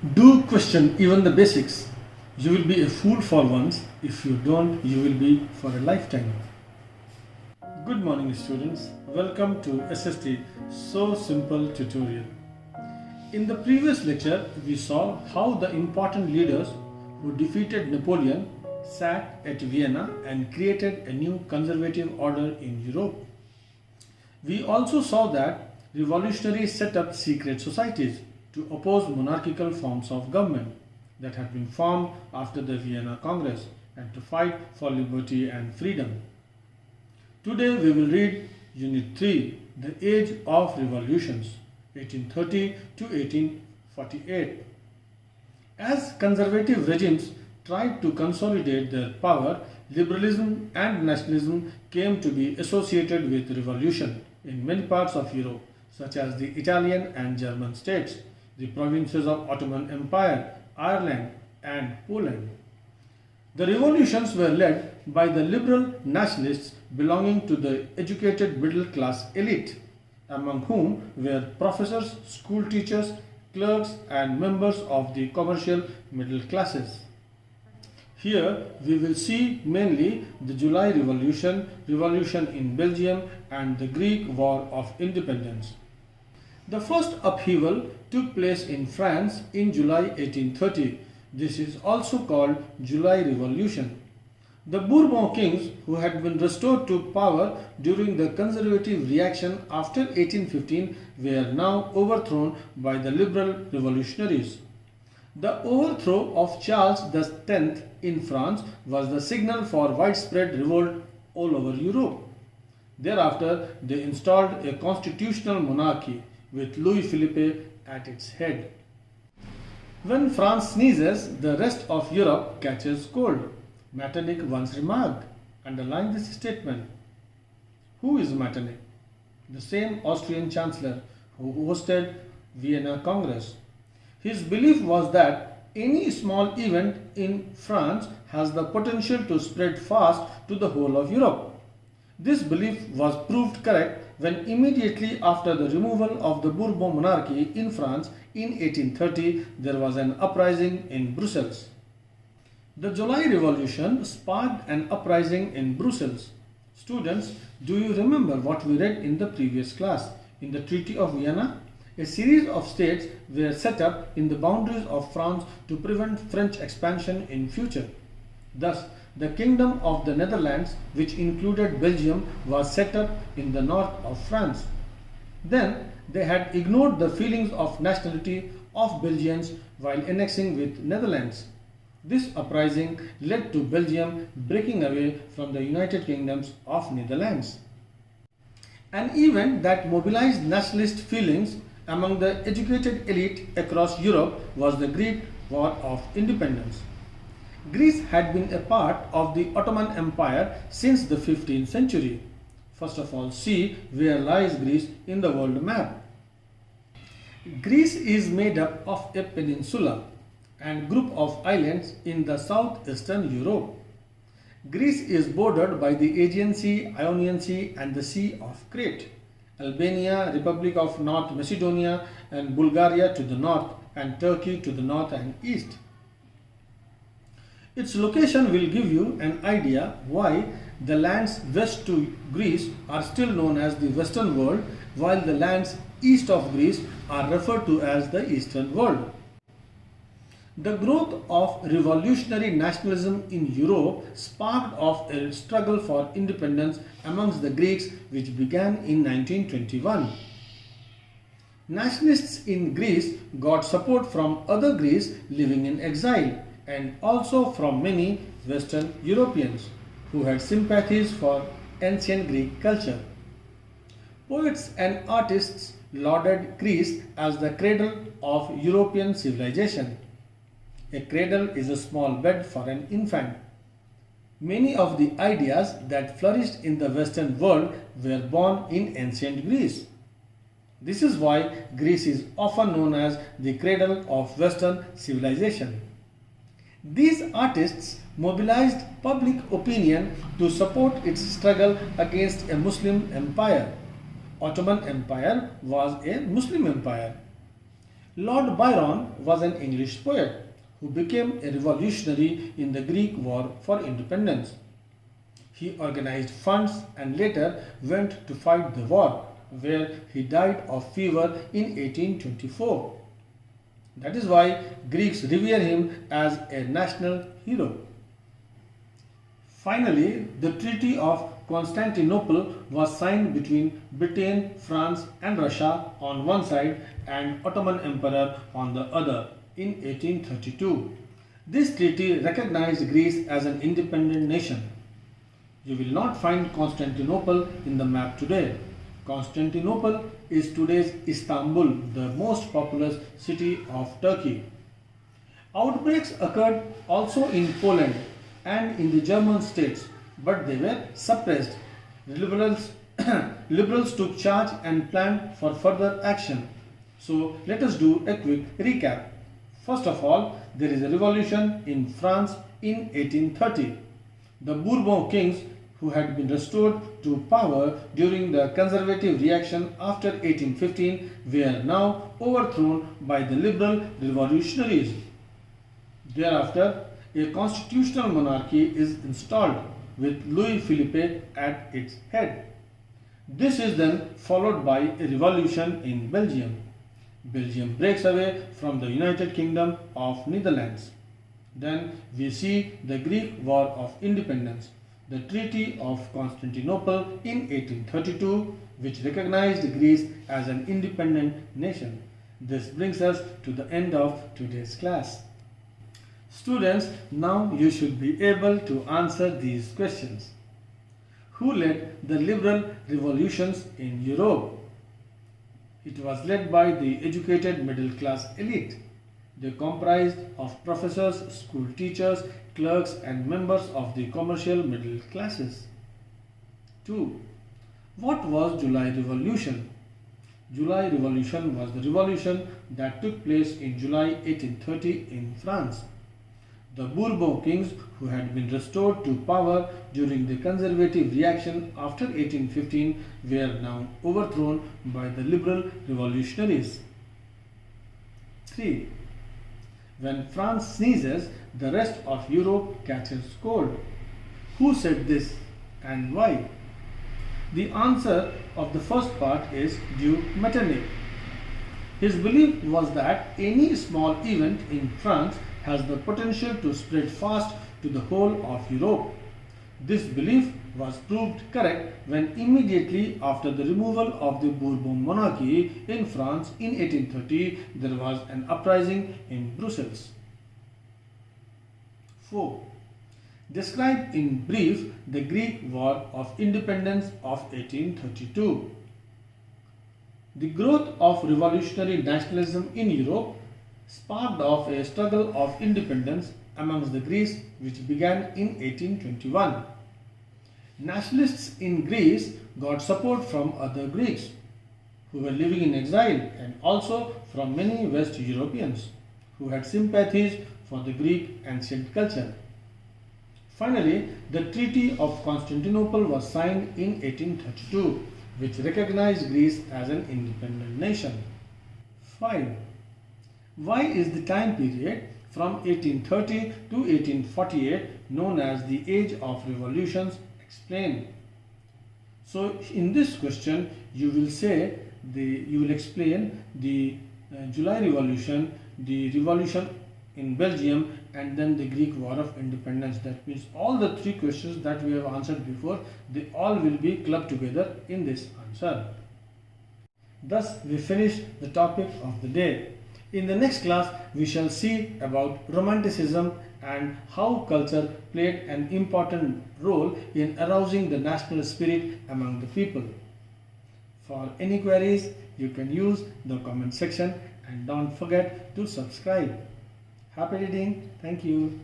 Do question even the basics. You will be a fool for once. If you don't, you will be for a lifetime. Good morning, students. Welcome to SST So Simple tutorial. In the previous lecture, we saw how the important leaders who defeated Napoleon sat at Vienna and created a new conservative order in Europe. We also saw that revolutionaries set up secret societies to oppose monarchical forms of government that had been formed after the Vienna Congress and to fight for liberty and freedom. Today we will read Unit 3, The Age of Revolutions, 1830 to 1848. As conservative regimes tried to consolidate their power, liberalism and nationalism came to be associated with revolution in many parts of Europe, such as the Italian and German states, the provinces of Ottoman Empire, Ireland and Poland. The revolutions were led by the liberal nationalists belonging to the educated middle class elite, among whom were professors, school teachers, clerks and members of the commercial middle classes. Here we will see mainly the July Revolution, revolution in Belgium and the Greek War of Independence. The first upheaval took place in France in July 1830. This is also called July Revolution. The Bourbon kings, who had been restored to power during the conservative reaction after 1815, were now overthrown by the liberal revolutionaries. The overthrow of Charles X in France was the signal for widespread revolt all over Europe. Thereafter, they installed a constitutional monarchy with Louis Philippe at its head. When France sneezes, the rest of Europe catches cold. Metternich once remarked. Underline this statement. Who is Metternich? The same Austrian chancellor who hosted Vienna Congress. His belief was that any small event in France has the potential to spread fast to the whole of Europe. This belief was proved correct when immediately after the removal of the Bourbon monarchy in France in 1830 there was an uprising in Brussels. The July Revolution sparked an uprising in Brussels. Students, do you remember what we read in the previous class? In the Treaty of Vienna, a series of states were set up in the boundaries of France to prevent French expansion in future. Thus, the Kingdom of the Netherlands, which included Belgium, was set up in the north of France. Then, they had ignored the feelings of nationality of Belgians while annexing with Netherlands. This uprising led to Belgium breaking away from the United Kingdoms of Netherlands. An event that mobilized nationalist feelings among the educated elite across Europe was the Greek War of Independence. Greece had been a part of the Ottoman Empire since the 15th century. First of all, see where lies Greece in the world map. Greece is made up of a peninsula and group of islands in the southeastern Europe. Greece is bordered by the Aegean Sea, Ionian Sea and the Sea of Crete. Albania, Republic of North Macedonia and Bulgaria to the north and Turkey to the north and east. Its location will give you an idea why the lands west to Greece are still known as the Western world, while the lands east of Greece are referred to as the Eastern world. The growth of revolutionary nationalism in Europe sparked off a struggle for independence amongst the Greeks which began in 1921. Nationalists in Greece got support from other Greeks living in exile and also from many Western Europeans who had sympathies for ancient Greek culture. Poets and artists lauded Greece as the cradle of European civilization. A cradle is a small bed for an infant. Many of the ideas that flourished in the Western world were born in ancient Greece. This is why Greece is often known as the cradle of Western civilization. These artists mobilized public opinion to support its struggle against a Muslim empire. Ottoman Empire was a Muslim empire. Lord Byron was an English poet who became a revolutionary in the Greek War for Independence. He organized funds and later went to fight the war, where he died of fever in 1824. That is why Greeks revere him as a national hero. Finally, the Treaty of Constantinople was signed between Britain, France and Russia on one side and Ottoman Emperor on the other in 1832. This treaty recognized Greece as an independent nation. You will not find Constantinople in the map today. Constantinople is today's Istanbul, the most populous city of Turkey. Outbreaks occurred also in Poland and in the German states, but they were suppressed. Liberals, liberals took charge and planned for further action. So let us do a quick recap. First of all, there is a revolution in France in 1830. The Bourbon kings, who had been restored to power during the conservative reaction after 1815, were now overthrown by the liberal revolutionaries. Thereafter, a constitutional monarchy is installed with Louis Philippe at its head. This is then followed by a revolution in Belgium. Belgium breaks away from the United Kingdom of Netherlands. Then we see the Greek War of Independence, the Treaty of Constantinople in 1832, which recognized Greece as an independent nation. This brings us to the end of today's class. Students, now you should be able to answer these questions. Who led the liberal revolutions in Europe? It was led by the educated middle class elite. They comprised of professors, school teachers, clerks and members of the commercial middle classes. 2. What was July Revolution? July Revolution was the revolution that took place in July 1830 in France. The Bourbon kings, who had been restored to power during the conservative reaction after 1815, were now overthrown by the liberal revolutionaries. 3. When France sneezes, the rest of Europe catches cold. Who said this and why? The answer of the first part is due Metternich. His belief was that any small event in France has the potential to spread fast to the whole of Europe. This belief was proved correct when immediately after the removal of the Bourbon monarchy in France in 1830, there was an uprising in Brussels. 4. Describe in brief the Greek War of Independence of 1832. The growth of revolutionary nationalism in Europe sparked off a struggle of independence amongst the Greeks which began in 1821. Nationalists in Greece got support from other Greeks who were living in exile and also from many West Europeans who had sympathies for the Greek ancient culture. Finally, the Treaty of Constantinople was signed in 1832, which recognized Greece as an independent nation. 5. Why is the time period from 1830 to 1848 known as the Age of Revolutions? Explain. So in this question you will say you will explain the July Revolution, the revolution in Belgium and then the Greek War of Independence. That means all the three questions that we have answered before, they all will be clubbed together in this answer. Thus we finish the topic of the day. In the next class, we shall see about Romanticism and how culture played an important role in arousing the national spirit among the people. For any queries, you can use the comment section and don't forget to subscribe. Happy reading. Thank you.